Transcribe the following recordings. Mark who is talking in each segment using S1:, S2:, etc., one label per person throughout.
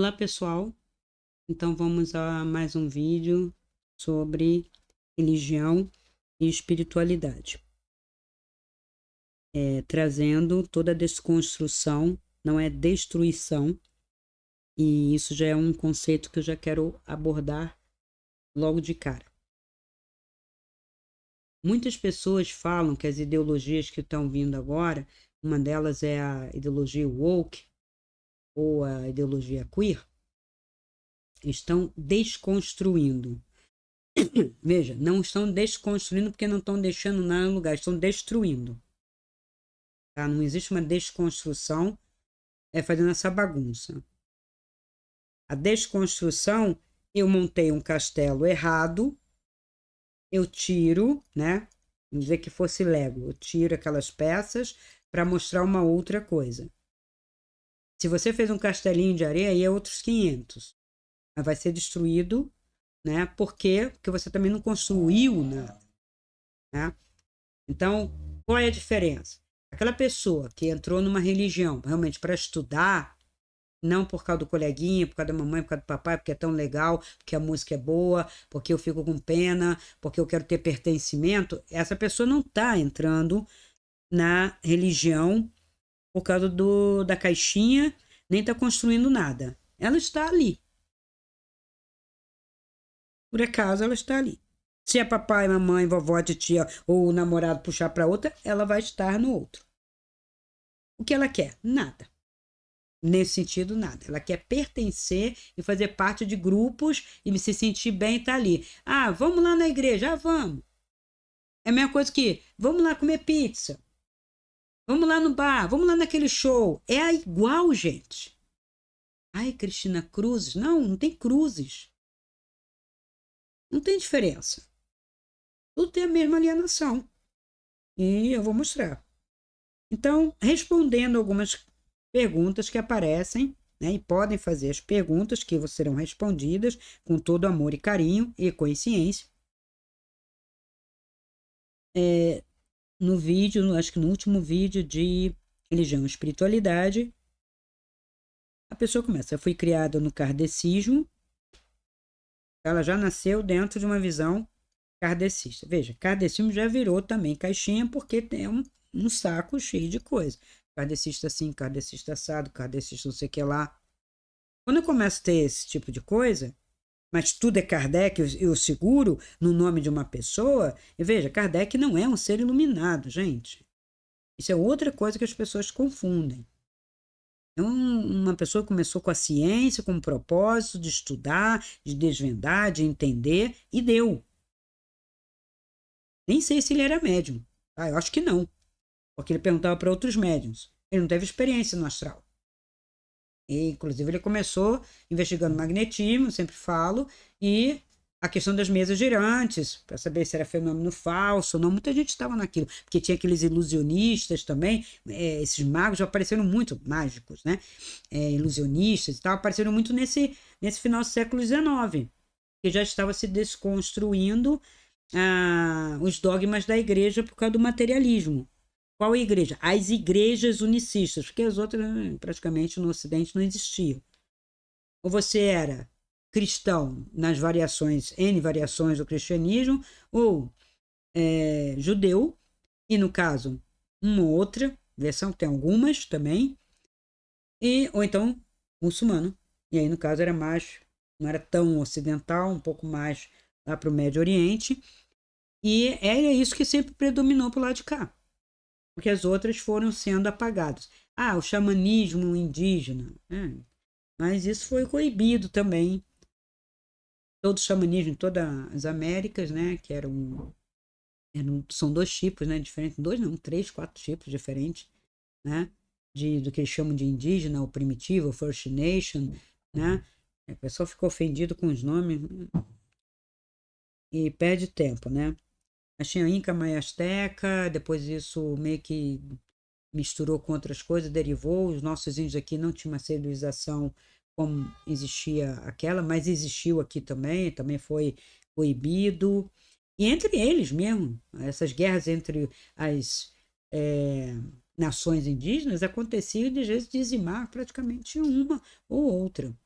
S1: Olá pessoal, então vamos a mais um vídeo sobre religião e espiritualidade, trazendo toda a desconstrução, não é destruição, e isso já é um conceito que eu já quero abordar logo de cara. Muitas pessoas falam que as ideologias que estão vindo agora, uma delas é a ideologia woke ou a ideologia queer, estão desconstruindo. Veja, não estão desconstruindo porque não estão deixando nada no lugar, estão destruindo. Tá? Não existe uma desconstrução fazendo essa bagunça. A desconstrução, eu montei um castelo errado, eu tiro, né? Vamos dizer que fosse Lego, eu tiro aquelas peças para mostrar uma outra coisa. Se você fez um castelinho de areia, aí é outros 500. Mas vai ser destruído, né? Por quê? Porque você também não construiu nada, né? Então, qual é a diferença? Aquela pessoa que entrou numa religião realmente para estudar, não por causa do coleguinha, por causa da mamãe, por causa do papai, porque é tão legal, porque a música é boa, porque eu fico com pena, porque eu quero ter pertencimento, essa pessoa não está entrando na religião por causa da caixinha, nem está construindo nada. Ela está ali. Por acaso ela está ali. Se é papai, mamãe, vovó, titia ou o namorado puxar para outra, ela vai estar no outro. O que ela quer? Nada. Nesse sentido, nada. Ela quer pertencer e fazer parte de grupos e se sentir bem e estar ali. Ah, vamos lá na igreja? Ah, vamos. É a mesma coisa que, vamos lá comer pizza. Vamos lá no bar, vamos lá naquele show. É igual, gente. Ai, Cristina, cruzes. Não, não tem cruzes. Não tem diferença. Tudo tem a mesma alienação. E eu vou mostrar. Então, respondendo algumas perguntas que aparecem, né, e podem fazer as perguntas que serão respondidas com todo amor e carinho e consciência. No vídeo, acho que no último vídeo de religião e espiritualidade, a pessoa começa: eu fui criada no kardecismo, ela já nasceu dentro de uma visão kardecista. Veja, kardecismo já virou também caixinha porque tem um saco cheio de coisa. Kardecista assim, kardecista assado, kardecista não sei o que lá. Quando eu começo a ter esse tipo de coisa, mas tudo é Kardec, eu seguro no nome de uma pessoa, e veja, Kardec não é um ser iluminado, gente. Isso é outra coisa que as pessoas confundem. É uma pessoa que começou com a ciência, com o propósito de estudar, de desvendar, de entender, e deu. Nem sei se ele era médium. Ah, eu acho que não, porque ele perguntava para outros médiums. Ele não teve experiência no astral. E, inclusive, ele começou investigando magnetismo, sempre falo, e a questão das mesas girantes, para saber se era fenômeno falso ou não. Muita gente estava naquilo, porque tinha aqueles ilusionistas também, esses magos já apareceram muito, mágicos, né? Ilusionistas e tal, apareceram muito nesse final do século XIX, que já estava se desconstruindo os dogmas da igreja por causa do materialismo. Qual igreja? As igrejas unicistas, porque as outras praticamente no Ocidente não existiam. Ou você era cristão nas variações, N variações do cristianismo, ou judeu, e no caso, uma outra versão, tem algumas também, ou então muçulmano. E aí, no caso, era mais, não era tão ocidental, um pouco mais lá para o Médio Oriente, e era isso que sempre predominou para o lado de cá, porque as outras foram sendo apagadas. Ah, o xamanismo indígena, mas isso foi coibido também. Todo o xamanismo em todas as Américas, né, que são dois tipos, né, diferentes, dois não, três, quatro tipos diferentes, né, do que eles chamam de indígena, ou primitivo, ou First Nation, né, a pessoa ficou ofendido com os nomes e perde tempo, né. Mas tinha Inca, Maia, Azteca, depois isso meio que misturou com outras coisas, derivou. Os nossos índios aqui não tinham uma civilização como existia aquela, mas existiu aqui também foi proibido. E entre eles mesmo, essas guerras entre as nações indígenas aconteciam de vezes dizimar praticamente uma ou outra.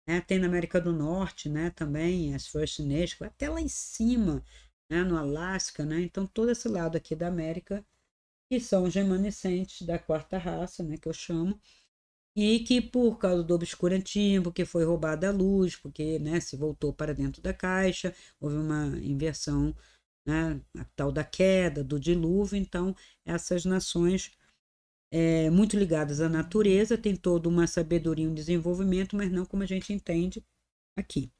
S1: né? Tem na América do Norte, né? Também as First Nations, até lá em cima, né? No Alasca, né? Então todo esse lado aqui da América que são os remanescentes da quarta raça, né? Que eu chamo, e que por causa do obscurantismo, porque foi roubada a luz, porque, né? Se voltou para dentro da caixa, houve uma inversão, né? A tal da queda, do dilúvio. Então essas nações muito ligadas à natureza, têm toda uma sabedoria e um desenvolvimento, mas não como a gente entende aqui.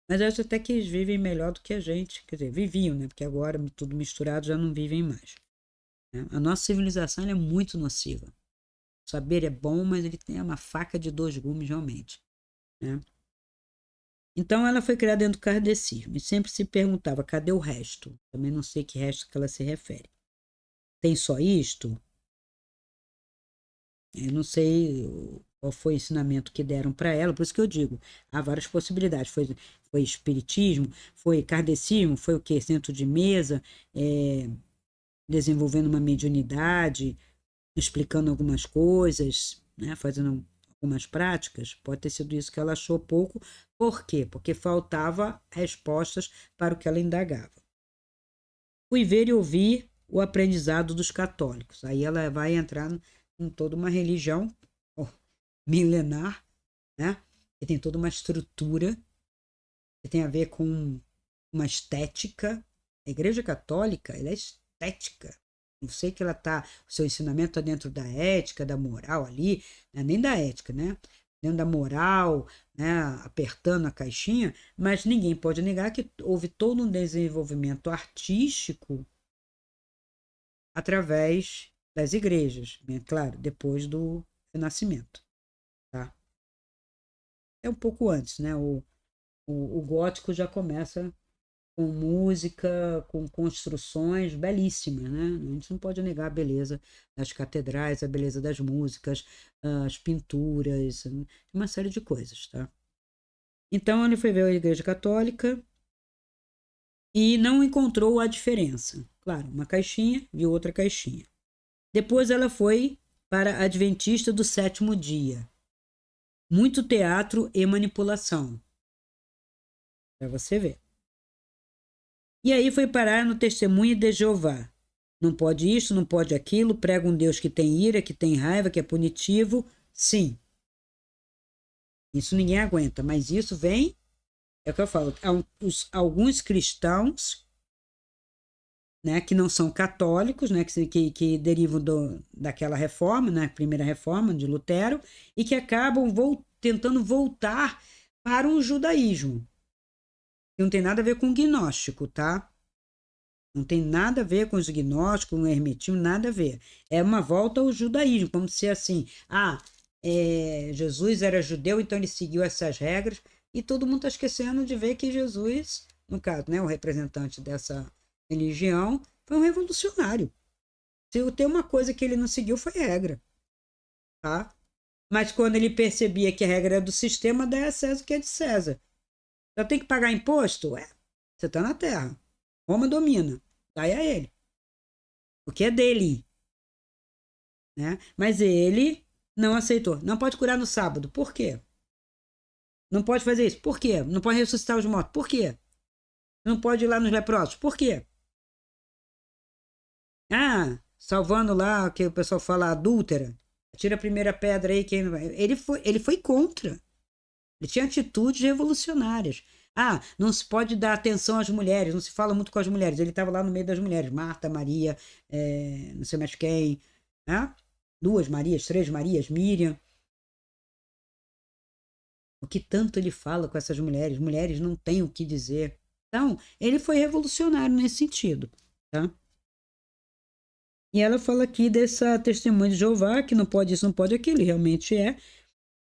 S1: Mas eu acho até que eles vivem melhor do que a gente, quer dizer, viviam, né? Porque agora, tudo misturado, já não vivem mais. Né? A nossa civilização é muito nociva. O saber é bom, mas ele tem uma faca de dois gumes, realmente. Né? Então, ela foi criada dentro do kardecismo e sempre se perguntava, cadê o resto? Também não sei que resto que ela se refere. Tem só isto? Eu não sei qual foi o ensinamento que deram para ela, por isso que eu digo, há várias possibilidades. Foi espiritismo, foi kardecismo, foi o quê? Centro de mesa, desenvolvendo uma mediunidade, explicando algumas coisas, né? Fazendo algumas práticas. Pode ter sido isso que ela achou pouco. Por quê? Porque faltava respostas para o que ela indagava. Fui ver e ouvir o aprendizado dos católicos. Aí ela vai entrar em toda uma religião milenar, né? Que tem toda uma estrutura que tem a ver com uma estética. A Igreja Católica, ela é estética. Não sei que ela tá, o seu ensinamento está dentro da ética, da moral ali, né? Nem da ética, né? Dentro da moral, né? Apertando a caixinha, mas ninguém pode negar que houve todo um desenvolvimento artístico através das igrejas, né? Claro, depois do Renascimento, tá? É um pouco antes, né? O gótico já começa com música, com construções belíssimas, né? A gente não pode negar a beleza das catedrais, a beleza das músicas, as pinturas, uma série de coisas, tá? Então ele foi ver a Igreja Católica e não encontrou a diferença. Claro, uma caixinha e outra caixinha. Depois ela foi para a Adventista do Sétimo Dia. Muito teatro e manipulação, para você ver. E aí foi parar no Testemunho de Jeová. Não pode isso, não pode aquilo, prega um Deus que tem ira, que tem raiva, que é punitivo. Sim, isso ninguém aguenta, mas isso vem, é o que eu falo, alguns cristãos, né, que não são católicos, né, que derivam daquela reforma, né, primeira reforma de Lutero, e que acabam tentando voltar para o judaísmo. Que não tem nada a ver com o gnóstico, tá? Não tem nada a ver com os gnósticos, com o hermetismo, nada a ver. É uma volta ao judaísmo, como se assim, Jesus era judeu, então ele seguiu essas regras, e todo mundo está esquecendo de ver que Jesus, no caso, né, o representante dessa religião, foi um revolucionário. Se tem uma coisa que ele não seguiu, foi regra, tá? Mas quando ele percebia que a regra é do sistema, dá a César o que é de César. Eu tenho que pagar imposto? Você está na terra. Roma domina. Daí a ele. Porque é dele. Né? Mas ele não aceitou. Não pode curar no sábado. Por quê? Não pode fazer isso. Por quê? Não pode ressuscitar os mortos. Por quê? Não pode ir lá nos leprosos. Por quê? Salvando lá o que o pessoal fala adúltera. Tira a primeira pedra aí. Ele foi contra. Ele tinha atitudes revolucionárias. Não se pode dar atenção às mulheres, não se fala muito com as mulheres. Ele estava lá no meio das mulheres, Marta, Maria, não sei mais quem, né? 2 Marias, 3 Marias, Miriam. O que tanto ele fala com essas mulheres? Mulheres não têm o que dizer. Então, ele foi revolucionário nesse sentido, tá? E ela fala aqui dessa testemunha de Jeová, que não pode isso, não pode aquilo, e realmente é.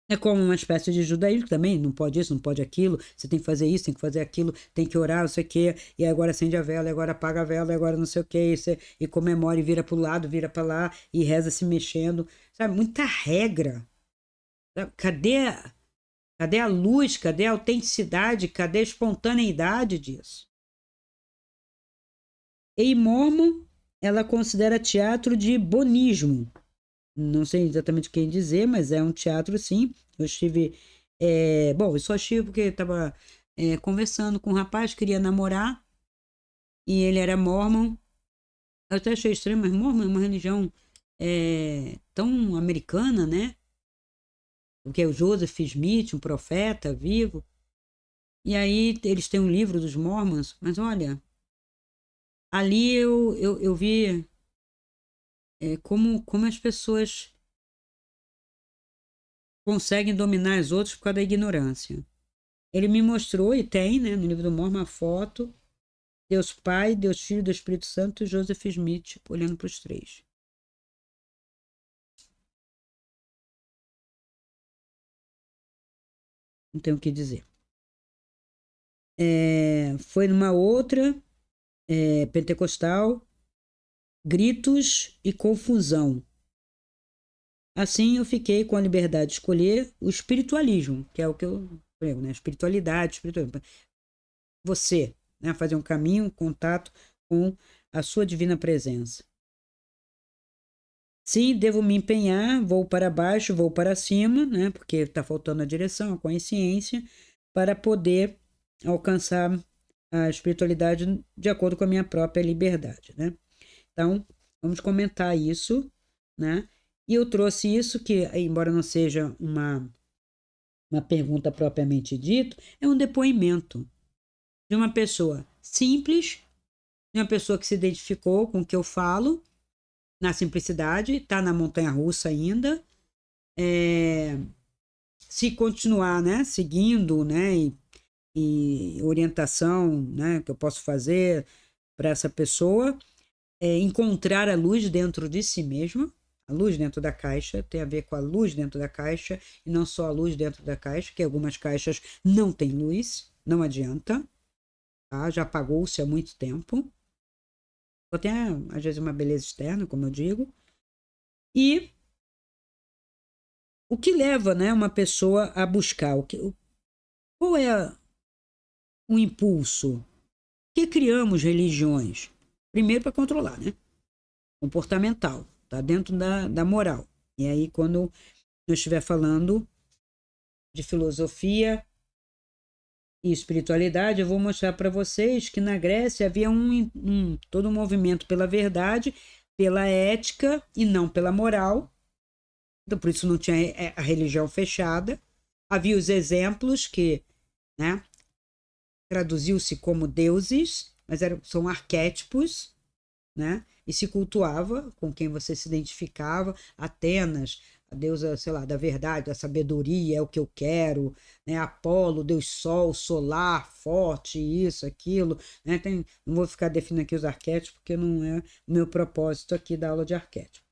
S1: É como uma espécie de judaísmo também, não pode isso, não pode aquilo, você tem que fazer isso, tem que fazer aquilo, tem que orar, não sei o quê, e agora acende a vela, e agora apaga a vela, e agora não sei o quê, e comemora, e vira para o lado, vira para lá, e reza se mexendo, sabe? Muita regra. Cadê a luz, cadê a autenticidade, cadê a espontaneidade disso? E Mormon, ela considera teatro de bonismo. Não sei exatamente quem dizer, mas é um teatro sim. Eu estive Bom, eu só achei porque eu estava conversando com um rapaz, queria namorar, e ele era mormon. Eu até achei estranho, mas mormon é uma religião tão americana, né? Porque é o Joseph Smith, um profeta vivo. E aí eles têm um livro dos mormons, mas olha, ali eu vi como as pessoas conseguem dominar os outros por causa da ignorância. Ele me mostrou, e tem, né, no livro do Mormon, a foto, Deus Pai, Deus Filho, Deus Espírito Santo e Joseph Smith olhando para os três. Não tenho o que dizer. Foi numa outra pentecostal, gritos e confusão. Assim eu fiquei com a liberdade de escolher o espiritualismo, que é o que eu prego, né? Espiritualidade, espiritualismo. Você, né? Fazer um caminho, um contato com a sua divina presença. Sim, devo me empenhar, vou para baixo, vou para cima, né? Porque está faltando a direção, a consciência, para poder alcançar a espiritualidade de acordo com a minha própria liberdade, né? Então, vamos comentar isso, né? E eu trouxe isso que, embora não seja uma pergunta propriamente dita, é um depoimento de uma pessoa simples, de uma pessoa que se identificou com o que eu falo, na simplicidade, está na montanha-russa ainda, se continuar, né, seguindo, né, e orientação, né, que eu posso fazer para essa pessoa, encontrar a luz dentro de si mesma. A luz dentro da caixa tem a ver com a luz dentro da caixa e não só a luz dentro da caixa, que algumas caixas não têm luz, não adianta, tá? Já apagou-se há muito tempo. Só tem, às vezes, uma beleza externa, como eu digo. E o que leva, né, uma pessoa a buscar? Qual é o impulso? Por que criamos religiões? Primeiro para controlar, né? Comportamental, tá dentro da moral. E aí, quando eu estiver falando de filosofia e espiritualidade, eu vou mostrar para vocês que na Grécia havia todo um movimento pela verdade, pela ética e não pela moral. Então, por isso não tinha a religião fechada. Havia os exemplos que, né, traduziu-se como deuses, mas são arquétipos, né? E se cultuava com quem você se identificava. Atenas, a deusa, sei lá, da verdade, da sabedoria, é o que eu quero, né? Apolo, deus sol, solar, forte, isso, aquilo, né? Não vou ficar definindo aqui os arquétipos, porque não é o meu propósito aqui da aula de arquétipo,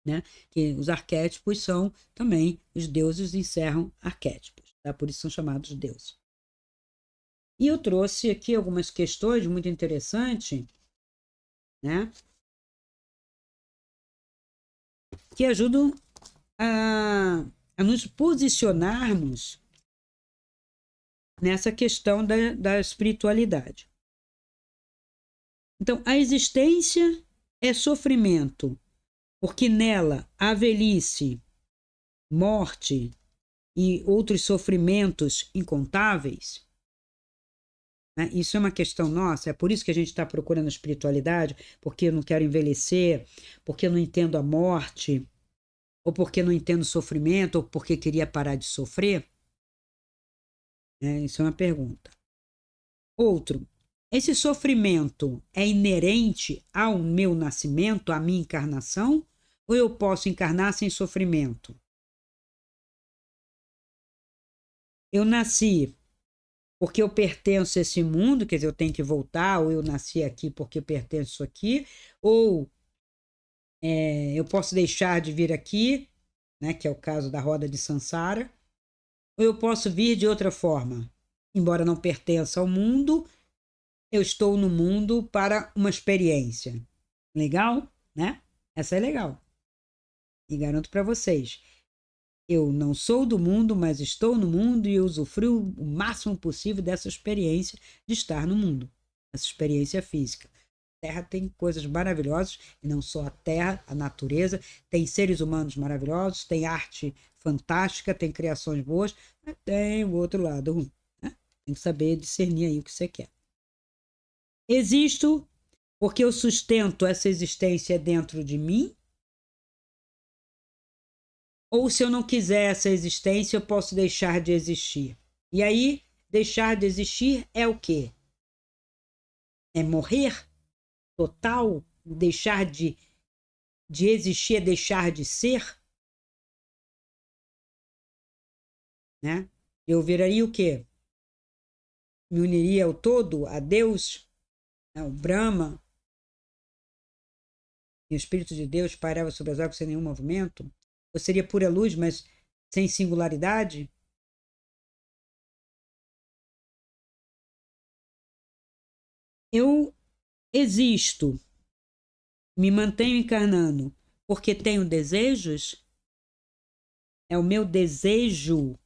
S1: né? Que os arquétipos são também, os deuses encerram arquétipos, tá? Por isso são chamados deuses. E eu trouxe aqui algumas questões muito interessantes, né? Que ajudam a nos posicionarmos nessa questão da espiritualidade. Então, a existência é sofrimento, porque nela há velhice, morte e outros sofrimentos incontáveis. Né? Isso é uma questão nossa, é por isso que a gente está procurando a espiritualidade, porque eu não quero envelhecer, porque eu não entendo a morte, ou porque não entendo o sofrimento, ou porque queria parar de sofrer. Isso é uma pergunta. Outro, esse sofrimento é inerente ao meu nascimento, à minha encarnação, ou eu posso encarnar sem sofrimento? Eu nasci porque eu pertenço a esse mundo, quer dizer, eu tenho que voltar, ou eu nasci aqui porque eu pertenço aqui, ou eu posso deixar de vir aqui, né, que é o caso da roda de Sansara, ou eu posso vir de outra forma. Embora não pertença ao mundo, eu estou no mundo para uma experiência. Legal, né? Essa é legal. E garanto para vocês, eu não sou do mundo, mas estou no mundo e usufruo o máximo possível dessa experiência de estar no mundo, essa experiência física. Terra tem coisas maravilhosas, e não só a Terra, a natureza, tem seres humanos maravilhosos, tem arte fantástica, tem criações boas, mas tem o outro lado ruim, né? Tem que saber discernir aí o que você quer. Existo porque eu sustento essa existência dentro de mim, ou se eu não quiser essa existência, eu posso deixar de existir. E aí, deixar de existir é o quê? É morrer total? Deixar de existir é deixar de ser? Né? Eu viraria o quê? Me uniria ao todo, a Deus, né? O Brahma, e o Espírito de Deus pairava sobre as águas sem nenhum movimento? Eu seria pura luz, mas sem singularidade? Eu existo, me mantenho encarnando porque tenho desejos? É o meu desejo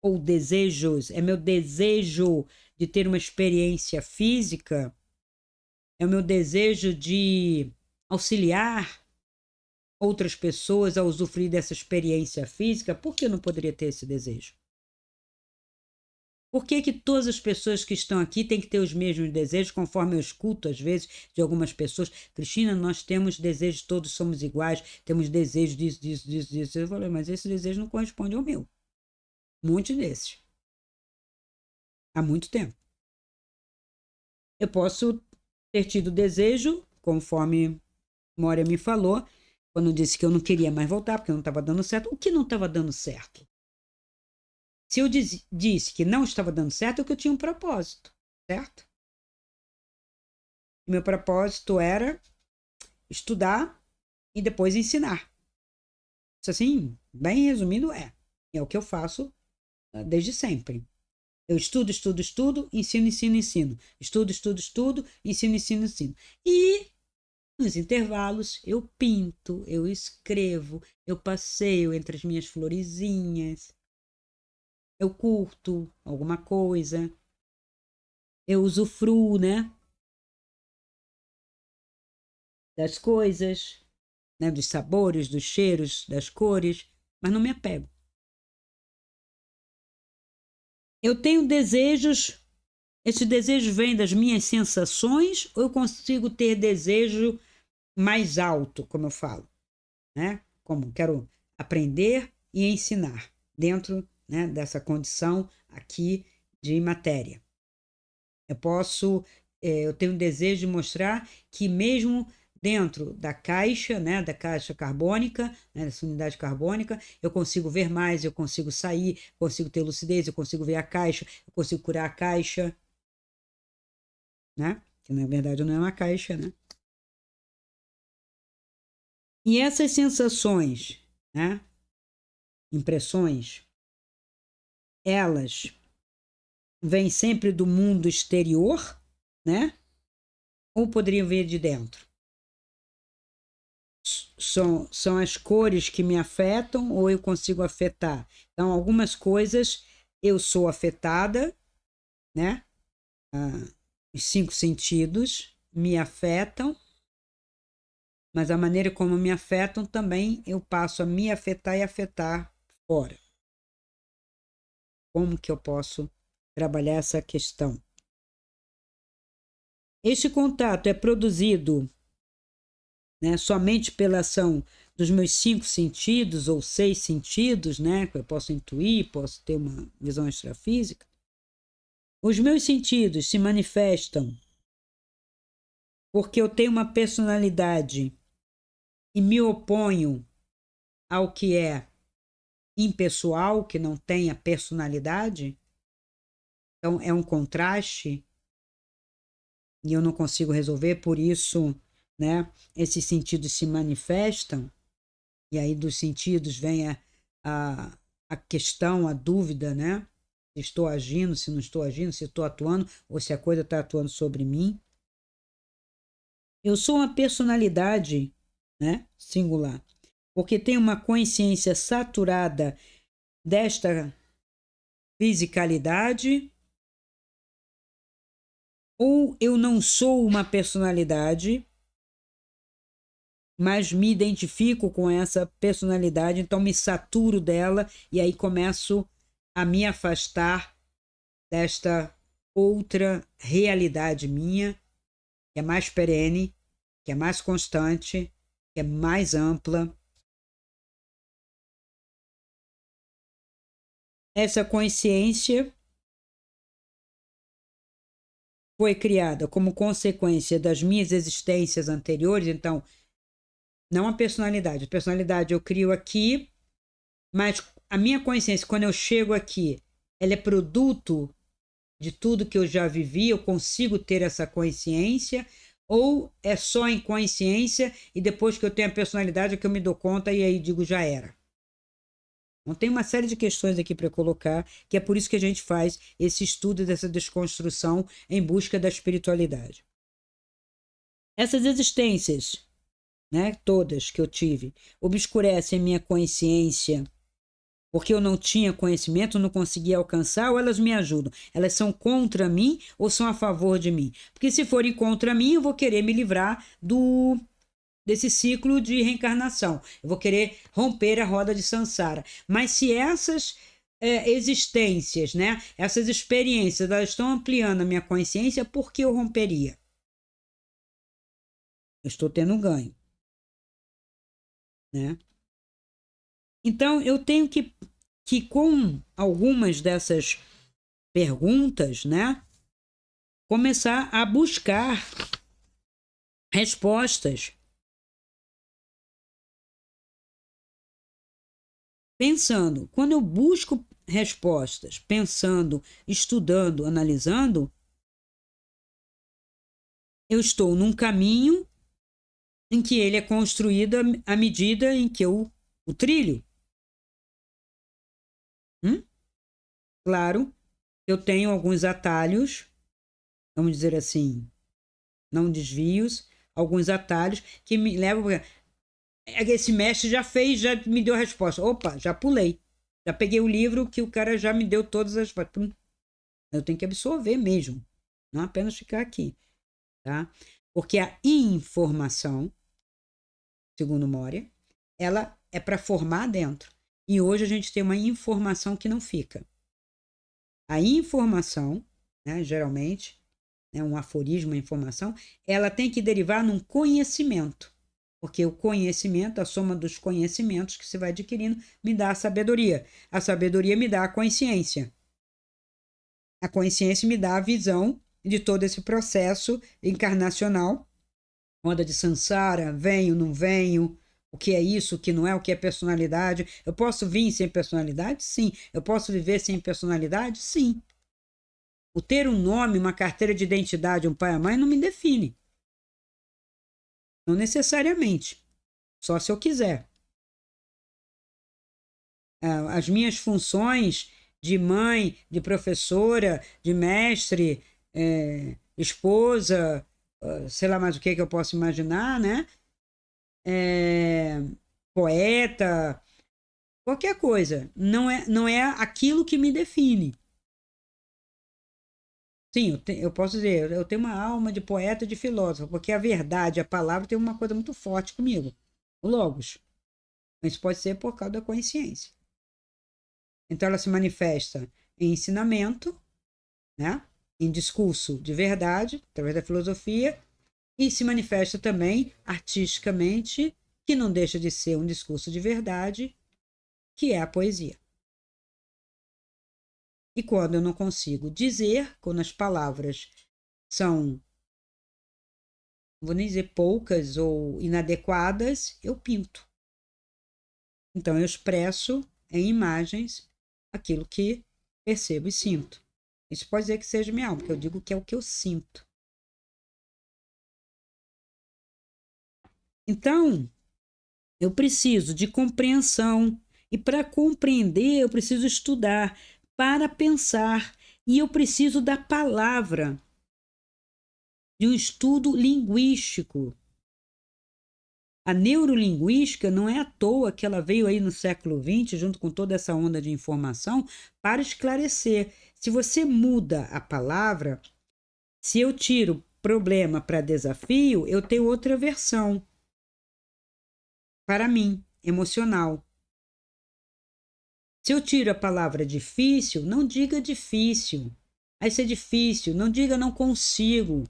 S1: ou desejos? É meu desejo de ter uma experiência física? É o meu desejo de auxiliar outras pessoas a usufruir dessa experiência física? Por que eu não poderia ter esse desejo? Por que todas as pessoas que estão aqui têm que ter os mesmos desejos, conforme eu escuto, às vezes, de algumas pessoas? Cristina, nós temos desejos, todos somos iguais, temos desejos disso, disso, disso, disso. Eu falei, mas esse desejo não corresponde ao meu. Muitos desses. Há muito tempo. Eu posso ter tido desejo, conforme Moria me falou, quando disse que eu não queria mais voltar, porque não estava dando certo. O que não estava dando certo? Se eu disse que não estava dando certo, é que eu tinha um propósito, certo? Meu propósito era estudar e depois ensinar. Isso assim, bem resumido, é o que eu faço desde sempre. Eu estudo, estudo, estudo, ensino, ensino, ensino. Estudo, estudo, estudo, ensino, ensino, ensino. E nos intervalos eu pinto, eu escrevo, eu passeio entre as minhas florezinhas, eu curto alguma coisa, eu usufruo, né, das coisas, né, dos sabores, dos cheiros, das cores, mas não me apego. Eu tenho desejos, esses desejos vêm das minhas sensações ou eu consigo ter desejo mais alto, como eu falo, né? Como quero aprender e ensinar dentro, né, dessa condição aqui de matéria. Eu tenho um desejo de mostrar que mesmo dentro da caixa, né, da caixa carbônica, né, dessa unidade carbônica, eu consigo ver mais, eu consigo sair, consigo ter lucidez, eu consigo ver a caixa, eu consigo curar a caixa, né? Que na verdade não é uma caixa, né? E essas sensações, né, impressões, elas vêm sempre do mundo exterior, né? Ou poderiam vir de dentro? São as cores que me afetam ou eu consigo afetar? Então, algumas coisas eu sou afetada, né? Os 5 sentidos me afetam, mas a maneira como me afetam também eu passo a me afetar e afetar fora. Como que eu posso trabalhar essa questão? Este contato é produzido, né, somente pela ação dos meus 5 sentidos ou 6 sentidos, né, que eu posso intuir, posso ter uma visão extrafísica. Os meus sentidos se manifestam porque eu tenho uma personalidade e me oponho ao que é impessoal, que não tenha personalidade. Então é um contraste e eu não consigo resolver, por isso, né, esses sentidos se manifestam. E aí dos sentidos vem a questão, a dúvida, né? Se estou agindo, se não estou agindo, se estou atuando ou se a coisa está atuando sobre mim. Eu sou uma personalidade, né, singular, porque tenho uma consciência saturada desta fisicalidade ou eu não sou uma personalidade, mas me identifico com essa personalidade, então me saturo dela e aí começo a me afastar desta outra realidade minha, que é mais perene, que é mais constante, que é mais ampla. Essa consciência foi criada como consequência das minhas existências anteriores, então, não a personalidade. A personalidade eu crio aqui, mas a minha consciência, quando eu chego aqui, ela é produto de tudo que eu já vivi, eu consigo ter essa consciência, ou é só inconsciência e depois que eu tenho a personalidade é que eu me dou conta e aí digo já era. Então tem uma série de questões aqui para colocar, que é por isso que a gente faz esse estudo dessa desconstrução em busca da espiritualidade. Essas existências, né, todas que eu tive, obscurecem a minha consciência porque eu não tinha conhecimento, não conseguia alcançar, ou elas me ajudam? Elas são contra mim ou são a favor de mim? Porque se forem contra mim, eu vou querer me livrar desse ciclo de reencarnação. Eu vou querer romper a roda de Sansara. Mas se essas existências, né, essas experiências, elas estão ampliando a minha consciência, por que eu romperia? Eu estou tendo um ganho, né? Então, eu tenho que com algumas dessas perguntas, né, começar a buscar respostas. Pensando, quando eu busco respostas, pensando, estudando, analisando, eu estou num caminho em que ele é construído à medida em que eu o trilho. Claro, eu tenho alguns atalhos, vamos dizer assim, não desvios, alguns atalhos que me levam. Esse mestre já fez, já me deu a resposta. Opa, já pulei. Já peguei o livro que o cara já me deu todas as. Eu tenho que absorver mesmo, não apenas ficar aqui, tá? Porque a informação, segundo Moria, ela é para formar dentro. E hoje a gente tem uma informação que não fica. A informação, né, geralmente, né, um aforismo, uma informação, ela tem que derivar num conhecimento. Porque o conhecimento, a soma dos conhecimentos que se vai adquirindo, me dá a sabedoria. A sabedoria me dá a consciência. A consciência me dá a visão de todo esse processo encarnacional. Onda de Sansara, venho, não venho, o que é isso, o que não é, o que é personalidade. Eu posso vir sem personalidade? Sim. Eu posso viver sem personalidade? Sim. O ter um nome, uma carteira de identidade, um pai e a mãe não me define. Não necessariamente. Só se eu quiser. As minhas funções de mãe, de professora, de mestre, esposa, sei lá mais o que eu posso imaginar, né? Poeta, qualquer coisa. Não é aquilo que me define. Sim, eu posso dizer, eu tenho uma alma de poeta e de filósofo, porque a verdade, a palavra tem uma coisa muito forte comigo, o logos. Isso pode ser por causa da consciência. Então ela se manifesta em ensinamento, né? Em discurso de verdade, através da filosofia, e se manifesta também artisticamente, que não deixa de ser um discurso de verdade, que é a poesia. E quando eu não consigo dizer, quando as palavras são, não vou nem dizer poucas ou inadequadas, eu pinto. Então eu expresso em imagens aquilo que percebo e sinto. Isso pode dizer que seja minha alma, porque eu digo que é o que eu sinto. Então, eu preciso de compreensão. E para compreender, eu preciso estudar, para pensar. E eu preciso da palavra, de um estudo linguístico. A neurolinguística não é à toa que ela veio aí no século XX, junto com toda essa onda de informação, para esclarecer. Se você muda a palavra, Se eu tiro problema para desafio, eu tenho outra versão para mim, emocional. Se eu tiro a palavra difícil, não diga difícil. Aí se é difícil, não diga não consigo.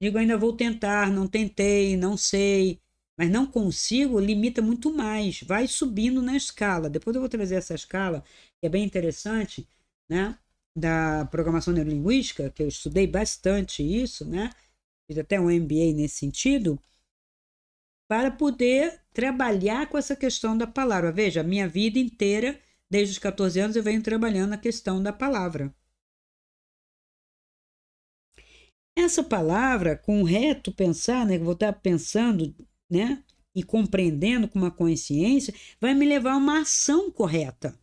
S1: Digo ainda vou tentar, não tentei, não sei. Mas não consigo limita muito mais. Vai subindo na escala. Depois eu vou trazer essa escala, que é bem interessante, né? Da programação neurolinguística, que eu estudei bastante isso, né? Fiz até um MBA nesse sentido, para poder trabalhar com essa questão da palavra. Veja, a minha vida inteira, desde os 14 anos, eu venho trabalhando a questão da palavra. Essa palavra, com o reto pensar, né, vou estar pensando, né, e compreendendo com uma consciência, vai me levar a uma ação correta.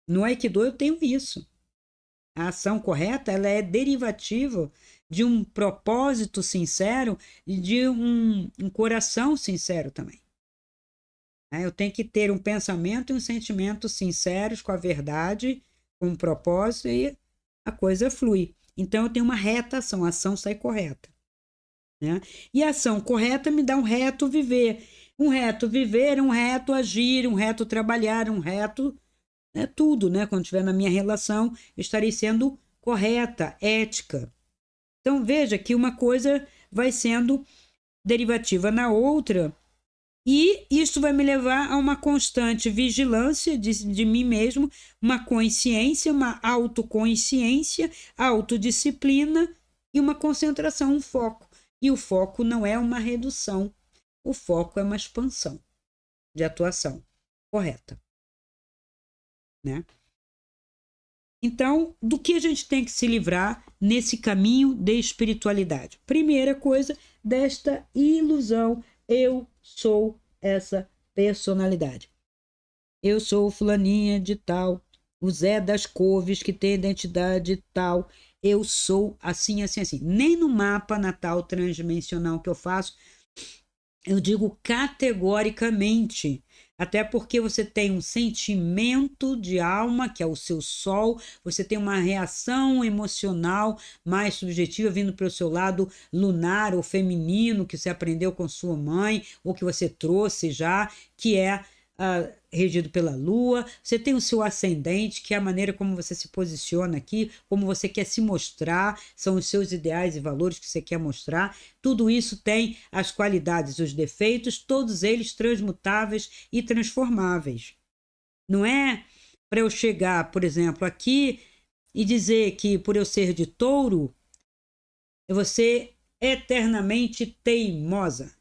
S1: No Aikido eu tenho isso. A ação correta, ela é derivativa de um propósito sincero e de um coração sincero também. Eu tenho que ter um pensamento e um sentimento sinceros com a verdade, com um propósito, e a coisa flui. Então, eu tenho uma reta ação, a ação sai correta. Né? E a ação correta me dá um reto viver. Um reto viver, um reto agir, um reto trabalhar, um reto tudo, né? Quando estiver na minha relação, eu estarei sendo correta, ética. Então, veja que uma coisa vai sendo derivativa na outra, e isso vai me levar a uma constante vigilância de mim mesmo, uma consciência, uma autoconsciência, autodisciplina e uma concentração, um foco. E o foco não é uma redução, o foco é uma expansão de atuação correta. Né? Então, do que a gente tem que se livrar nesse caminho de espiritualidade? Primeira coisa, desta ilusão. Eu sou essa personalidade. Eu sou o fulaninha de tal, o Zé das Couves que tem identidade tal. Eu sou assim, assim, assim. Nem no mapa natal transdimensional que eu faço, eu digo categoricamente, até porque você tem um sentimento de alma, que é o seu sol, você tem uma reação emocional mais subjetiva vindo para o seu lado lunar ou feminino, que você aprendeu com sua mãe, ou que você trouxe já, que é regido pela lua. Você tem o seu ascendente, que é a maneira como você se posiciona aqui, como você quer se mostrar, são os seus ideais e valores que você quer mostrar. Tudo isso tem as qualidades, os defeitos, todos eles transmutáveis e transformáveis. Não é para eu chegar, por exemplo, aqui e dizer que por eu ser de touro, eu vou ser eternamente teimosa,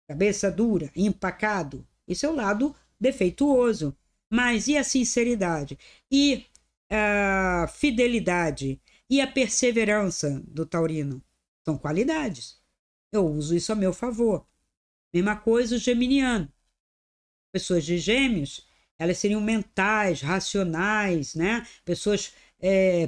S1: cabeça dura, empacado. Isso é o lado defeituoso. Mas e a sinceridade? E a fidelidade? E a perseverança do taurino? São qualidades. Eu uso isso a meu favor. Mesma coisa o geminiano. Pessoas de gêmeos, elas seriam mentais, racionais, né? Pessoas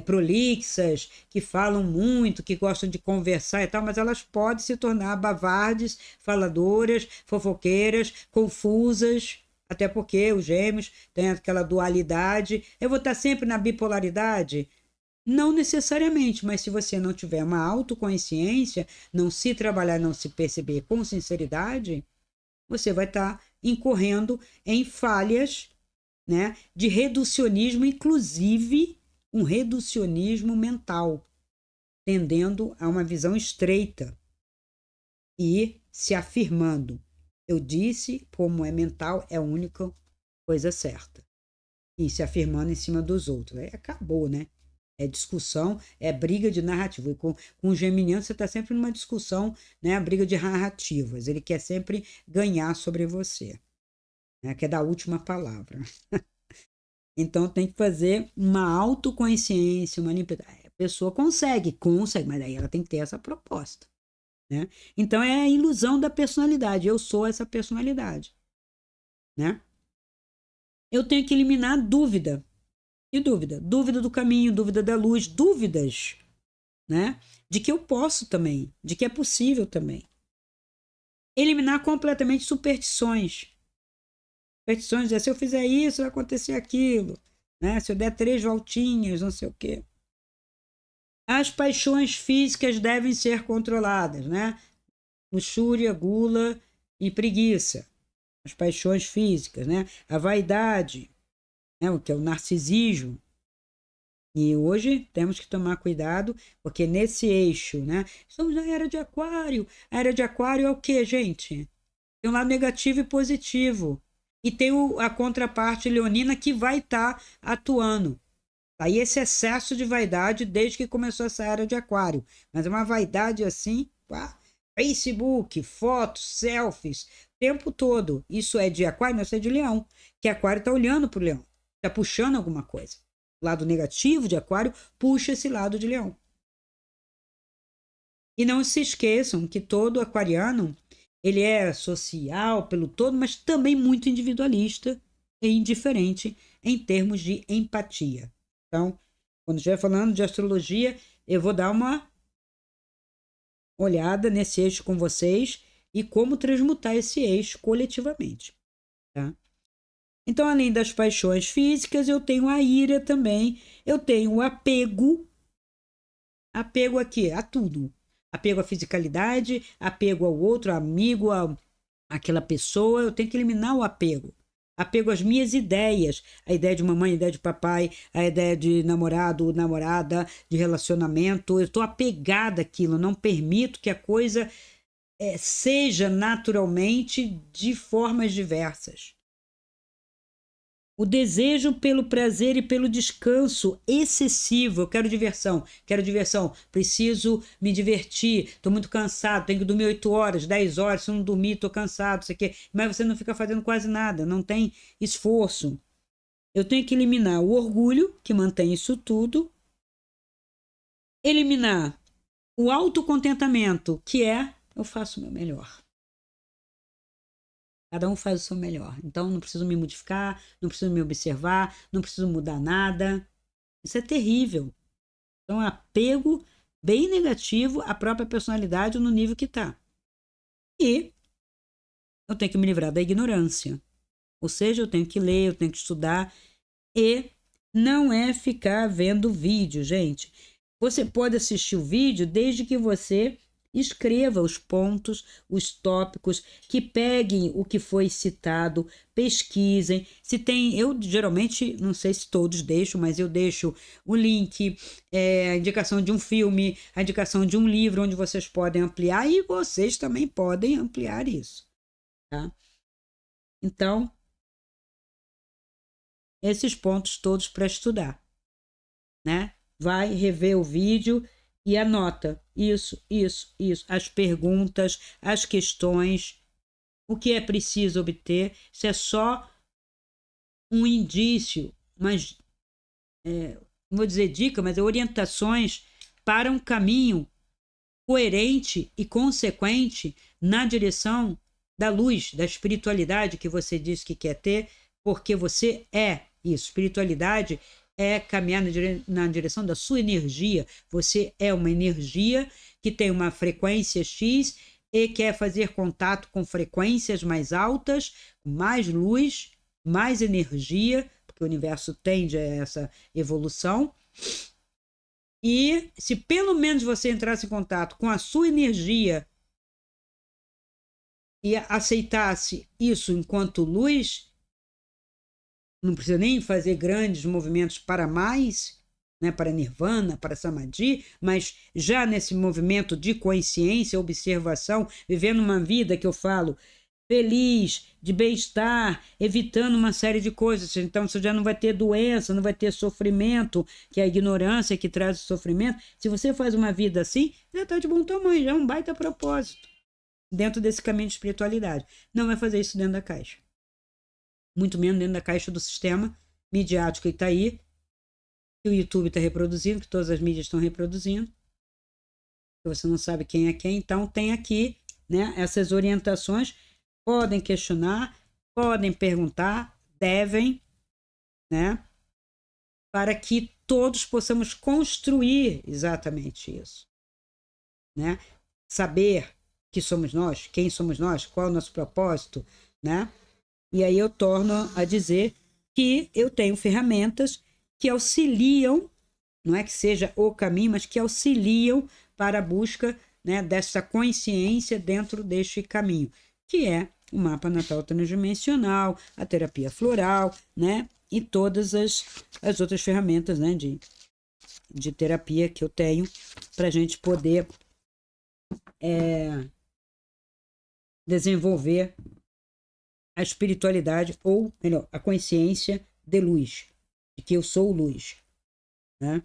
S1: prolixas, que falam muito, que gostam de conversar e tal, mas elas podem se tornar bavardes, faladoras, fofoqueiras, confusas, até porque os gêmeos têm aquela dualidade. Eu vou estar sempre na bipolaridade? Não necessariamente, mas se você não tiver uma autoconsciência, não se trabalhar, não se perceber com sinceridade, você vai estar incorrendo em falhas, né, de reducionismo, inclusive um reducionismo mental, tendendo a uma visão estreita e se afirmando. Eu disse, como é mental, é a única coisa certa. E se afirmando em cima dos outros. Aí acabou, né? É discussão, é briga de narrativa. E com o geminiano você está sempre numa discussão, né? A briga de narrativas. Ele quer sempre ganhar sobre você, né? Quer dar a última palavra. Então tem que fazer uma autoconsciência, uma limpeza. A pessoa consegue, mas aí ela tem que ter essa proposta. Né? Então é a ilusão da personalidade. Eu sou essa personalidade. Né? Eu tenho que eliminar a dúvida. E dúvida? Dúvida do caminho, dúvida da luz, dúvidas, né? De que eu posso também, de que é possível também. Eliminar completamente superstições. Superstições é, se eu fizer isso, vai acontecer aquilo, né? Se eu der 3 voltinhas, não sei o quê. As paixões físicas devem ser controladas, né? Luxúria, gula e preguiça. As paixões físicas, né? A vaidade, né? O que é o narcisismo. E hoje temos que tomar cuidado, porque nesse eixo, né? Estamos na era de Aquário. A era de Aquário é o quê, gente? Tem um lado negativo e positivo. E tem a contraparte leonina que vai estar atuando. Aí esse excesso de vaidade desde que começou essa era de Aquário. Mas é uma vaidade assim, pá, Facebook, fotos, selfies, o tempo todo. Isso é de Aquário, não, isso é de Leão. Que Aquário está olhando para o Leão, está puxando alguma coisa. O lado negativo de Aquário puxa esse lado de Leão. E não se esqueçam que todo aquariano, ele é social pelo todo, mas também muito individualista e indiferente em termos de empatia. Então, quando estiver falando de astrologia, eu vou dar uma olhada nesse eixo com vocês e como transmutar esse eixo coletivamente, tá? Então, além das paixões físicas, eu tenho a ira também, eu tenho o apego aqui, a tudo. Apego à fisicalidade, apego ao outro, amigo, àquela pessoa, eu tenho que eliminar o apego. Apego às minhas ideias, a ideia de mamãe, a ideia de papai, a ideia de namorado, namorada, de relacionamento. Eu estou apegada àquilo, não permito que a coisa seja naturalmente de formas diversas. O desejo pelo prazer e pelo descanso excessivo. Eu quero diversão, preciso me divertir, estou muito cansado, tenho que dormir 8 horas, 10 horas, se eu não dormir, estou cansado, isso aqui. Mas você não fica fazendo quase nada, não tem esforço. Eu tenho que eliminar o orgulho, que mantém isso tudo, eliminar o autocontentamento, que é eu faço o meu melhor. Cada um faz o seu melhor. Então, não preciso me modificar, não preciso me observar, não preciso mudar nada. Isso é terrível. Então, é um apego bem negativo à própria personalidade no nível que está. E eu tenho que me livrar da ignorância. Ou seja, eu tenho que ler, eu tenho que estudar. E não é ficar vendo vídeo, gente. Você pode assistir o vídeo desde que você escreva os pontos, os tópicos, que peguem o que foi citado, pesquisem. Se tem, eu geralmente, não sei se todos deixam, mas eu deixo o link, a indicação de um filme, a indicação de um livro onde vocês podem ampliar e vocês também podem ampliar isso, tá? Então, esses pontos todos para estudar, né? Vai rever o vídeo e anota isso, as perguntas, as questões, o que é preciso obter. Isso é só um indício, mas não vou dizer dica, mas orientações para um caminho coerente e consequente na direção da luz, da espiritualidade que você diz que quer ter, porque você é isso. Espiritualidade é caminhar na direção da sua energia. Você é uma energia que tem uma frequência X e quer fazer contato com frequências mais altas, mais luz, mais energia, porque o universo tende a essa evolução. E se pelo menos você entrasse em contato com a sua energia e aceitasse isso enquanto luz, não precisa nem fazer grandes movimentos para mais, né, para nirvana, para samadhi, mas já nesse movimento de consciência, observação, vivendo uma vida que eu falo feliz, de bem-estar, evitando uma série de coisas. Então você já não vai ter doença, não vai ter sofrimento, que é a ignorância que traz o sofrimento. Se você faz uma vida assim, já está de bom tamanho, já é um baita propósito dentro desse caminho de espiritualidade. Não vai fazer isso dentro da caixa. Muito menos dentro da caixa do sistema midiático que está aí, que o YouTube está reproduzindo, que todas as mídias estão reproduzindo, que você não sabe quem é quem. Então tem aqui, né, essas orientações. Podem questionar, podem perguntar, devem, né, para que todos possamos construir exatamente isso, né? Saber que somos nós, quem somos nós, qual é o nosso propósito, né? E aí eu torno a dizer que eu tenho ferramentas que auxiliam não é que seja o caminho, mas que auxiliam para a busca, né, dessa consciência dentro deste caminho, que é o mapa natal transdimensional, a terapia floral, né, e todas as outras ferramentas, né, de terapia que eu tenho para a gente poder desenvolver a espiritualidade, ou melhor, a consciência de luz, de que eu sou luz, né?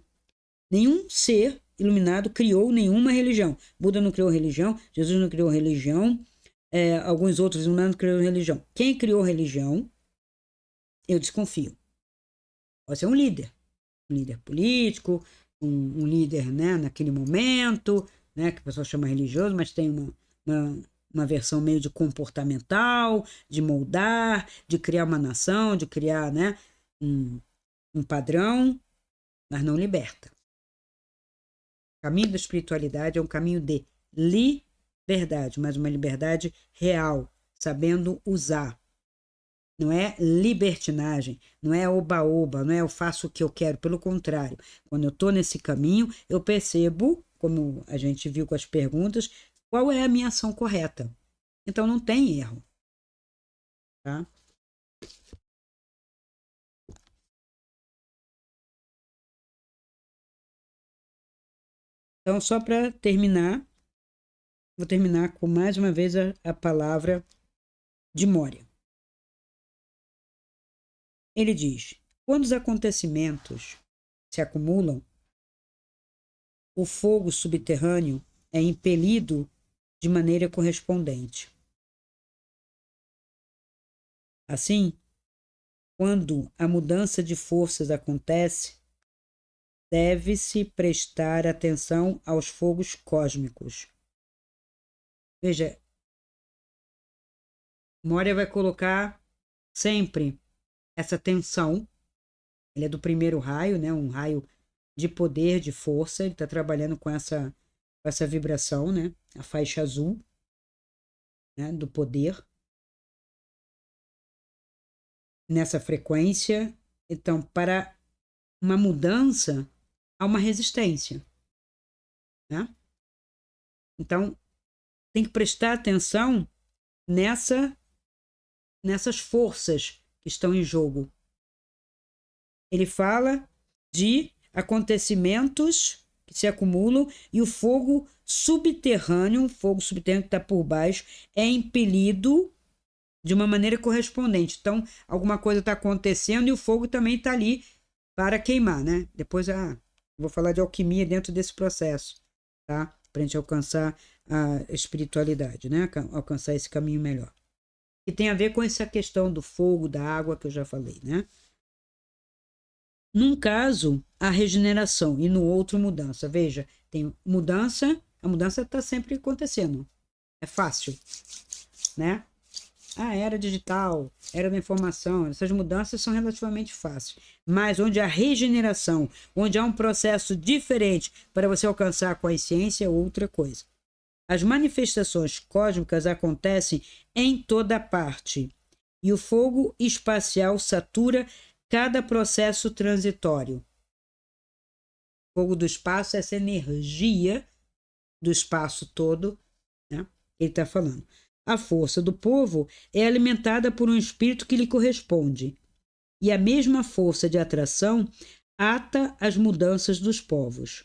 S1: Nenhum ser iluminado criou nenhuma religião. Buda não criou religião, Jesus não criou religião, alguns outros iluminados criaram religião. Quem criou religião, eu desconfio. Pode ser um líder político, um líder, né, naquele momento, né, que o pessoal chama religioso, mas tem uma versão meio de comportamental, de moldar, de criar uma nação, de criar, né, um padrão, mas não liberta. O caminho da espiritualidade é um caminho de liberdade, mas uma liberdade real, sabendo usar. Não é libertinagem, não é oba-oba, não é eu faço o que eu quero, pelo contrário. Quando eu estou nesse caminho, eu percebo, como a gente viu com as perguntas, qual é a minha ação correta. Então não tem erro. Tá? Então, só para terminar, vou terminar com mais uma vez a palavra de Moria. Ele diz: quando os acontecimentos se acumulam, o fogo subterrâneo é impelido de maneira correspondente. Assim, quando a mudança de forças acontece, deve-se prestar atenção aos fogos cósmicos. Veja, Moria vai colocar sempre essa tensão. Ele é do primeiro raio, né? Um raio de poder, de força. Ele está trabalhando com essa vibração, né? A faixa azul, né? Do poder. Nessa frequência. Então, para uma mudança, há uma resistência, né? Então, tem que prestar atenção nessas forças que estão em jogo. Ele fala de acontecimentos que se acumulam e o fogo subterrâneo que está por baixo, é impelido de uma maneira correspondente. Então, alguma coisa está acontecendo e o fogo também está ali para queimar, né? Depois, vou falar de alquimia dentro desse processo, tá? Para a gente alcançar a espiritualidade, né? Alcançar esse caminho melhor. Que tem a ver com essa questão do fogo, da água que eu já falei, né? Num caso, a regeneração e no outro, mudança. Veja, tem mudança, a mudança está sempre acontecendo. É fácil, né? Era digital, era da informação, essas mudanças são relativamente fáceis. Mas onde há regeneração, onde há um processo diferente para você alcançar a consciência, é outra coisa. As manifestações cósmicas acontecem em toda parte, e o fogo espacial satura cada processo transitório. O fogo do espaço é essa energia do espaço todo, né? Ele está falando. A força do povo é alimentada por um espírito que lhe corresponde, e a mesma força de atração ata as mudanças dos povos.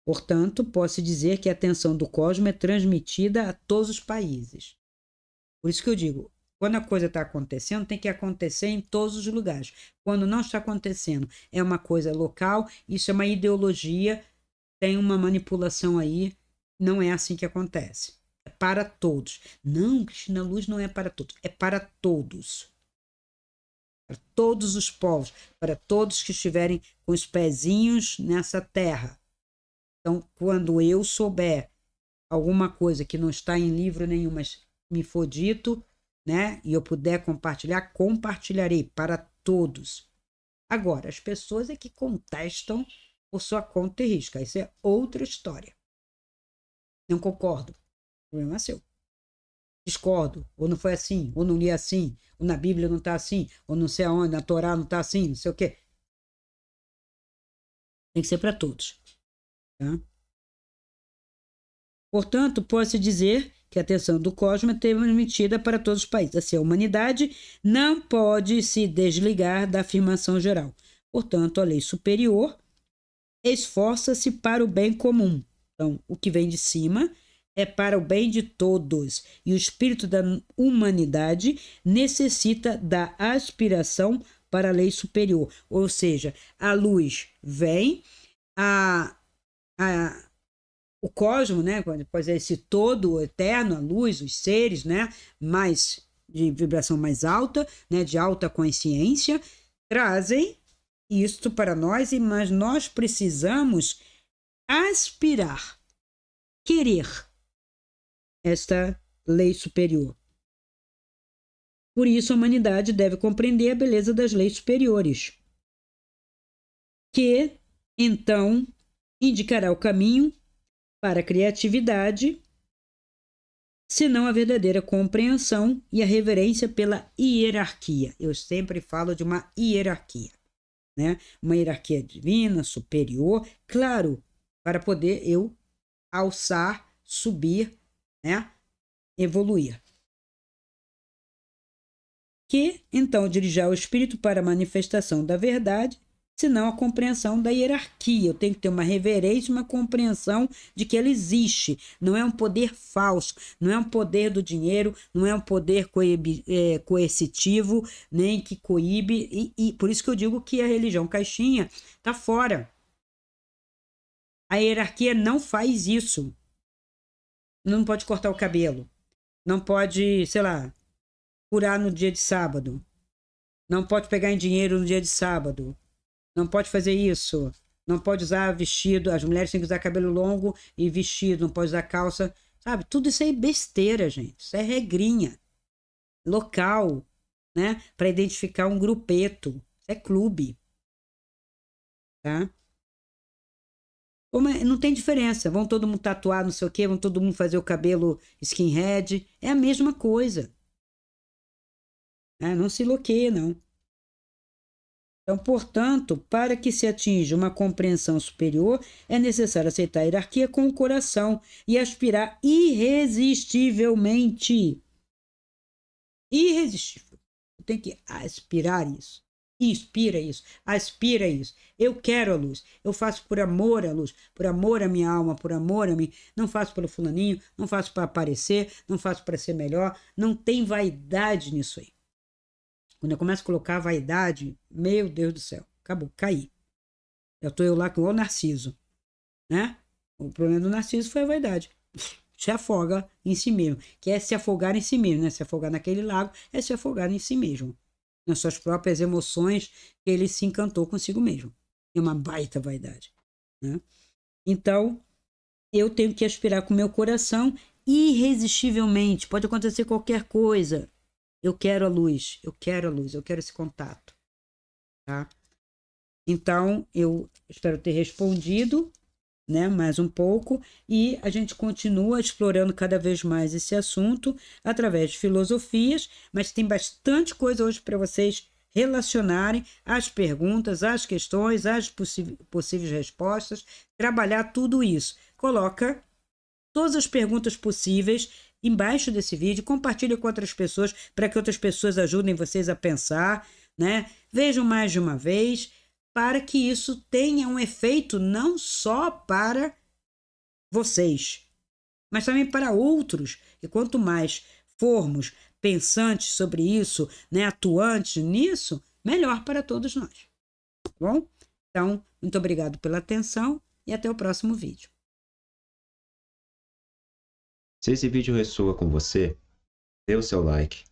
S1: Portanto, posso dizer que a atenção do cosmos é transmitida a todos os países. Por isso que eu digo, quando a coisa está acontecendo, tem que acontecer em todos os lugares. Quando não está acontecendo, é uma coisa local, isso é uma ideologia, tem uma manipulação aí, não é assim que acontece. É para todos. Não, Cristina, Luz não é para todos, é para todos. Para todos os povos, para todos que estiverem com os pezinhos nessa terra. Então, quando eu souber alguma coisa que não está em livro nenhum, mas me for dito, né, e eu puder compartilhar, compartilharei para todos. Agora, as pessoas é que contestam por sua conta e risco. Isso é outra história. Não concordo. O problema é seu. Discordo. Ou não foi assim, ou não li assim, ou na Bíblia não está assim, ou não sei aonde, na Torá não está assim, não sei o quê. Tem que ser para todos. Tá? Portanto, pode-se dizer que a atenção do cosmos é transmitida para todos os países. Assim, a humanidade não pode se desligar da afirmação geral. Portanto, a lei superior esforça-se para o bem comum. Então, o que vem de cima é para o bem de todos. E o espírito da humanidade necessita da aspiração para a lei superior. Ou seja, a luz vem, o cosmos, né, depois é esse todo eterno, a luz, os seres, né, mais de vibração mais alta, né, de alta consciência, trazem isto para nós, mas nós precisamos aspirar, querer esta lei superior. Por isso, a humanidade deve compreender a beleza das leis superiores, que, então, indicará o caminho para a criatividade, senão a verdadeira compreensão e a reverência pela hierarquia. Eu sempre falo de uma hierarquia, né? Uma hierarquia divina, superior, claro, para poder eu alçar, subir, né? Evoluir. Que, então, dirigir o espírito para a manifestação da verdade, senão a compreensão da hierarquia. Eu tenho que ter uma reverência, uma compreensão de que ela existe. Não é um poder falso, não é um poder do dinheiro, não é um poder coercitivo, nem que coíbe. E por isso que eu digo que a religião caixinha está fora. A hierarquia não faz isso. Não pode cortar o cabelo. Não pode, sei lá, curar no dia de sábado. Não pode pegar em dinheiro no dia de sábado. Não pode fazer isso. Não pode usar vestido. As mulheres têm que usar cabelo longo e vestido. Não pode usar calça. Sabe? Tudo isso é besteira, gente. Isso é regrinha. Local, né? Para identificar um grupeto. Isso é clube. Tá? Não tem diferença. Vão todo mundo tatuar não sei o quê. Vão todo mundo fazer o cabelo skinhead. É a mesma coisa. Não se bloqueia, não. Então, portanto, para que se atinja uma compreensão superior, é necessário aceitar a hierarquia com o coração e aspirar irresistivelmente. Irresistível. Tem que aspirar isso. Inspira isso. Aspira isso. Eu quero a luz. Eu faço por amor à luz. Por amor à minha alma. Por amor a mim. Não faço pelo fulaninho. Não faço para aparecer. Não faço para ser melhor. Não tem vaidade nisso aí. Quando eu começo a colocar a vaidade, meu Deus do céu, acabou, caí. Eu tô lá com o Narciso, né? O problema do Narciso foi a vaidade. Se afoga em si mesmo, que é se afogar em si mesmo, né? Se afogar naquele lago é se afogar em si mesmo, nas suas próprias emoções, que ele se encantou consigo mesmo. É uma baita vaidade, né? Então, eu tenho que aspirar com o meu coração irresistivelmente. Pode acontecer qualquer coisa. Eu quero a luz, eu quero esse contato, tá? Então, eu espero ter respondido, né, mais um pouco, e a gente continua explorando cada vez mais esse assunto através de filosofias, mas tem bastante coisa hoje para vocês relacionarem as perguntas, as questões, as possíveis respostas, trabalhar tudo isso. Coloca todas as perguntas possíveis embaixo desse vídeo, compartilha com outras pessoas para que outras pessoas ajudem vocês a pensar, né? Vejam mais de uma vez, para que isso tenha um efeito não só para vocês, mas também para outros. E quanto mais formos pensantes sobre isso, né, atuantes nisso, melhor para todos nós. Tá bom? Então, muito obrigado pela atenção e até o próximo vídeo.
S2: Se esse vídeo ressoa com você, dê o seu like,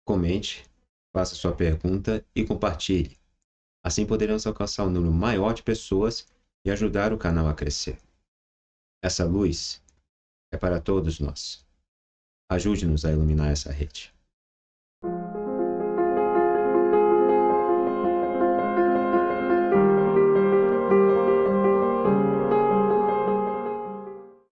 S2: comente, faça sua pergunta e compartilhe. Assim poderemos alcançar um número maior de pessoas e ajudar o canal a crescer. Essa luz é para todos nós. Ajude-nos a iluminar essa rede.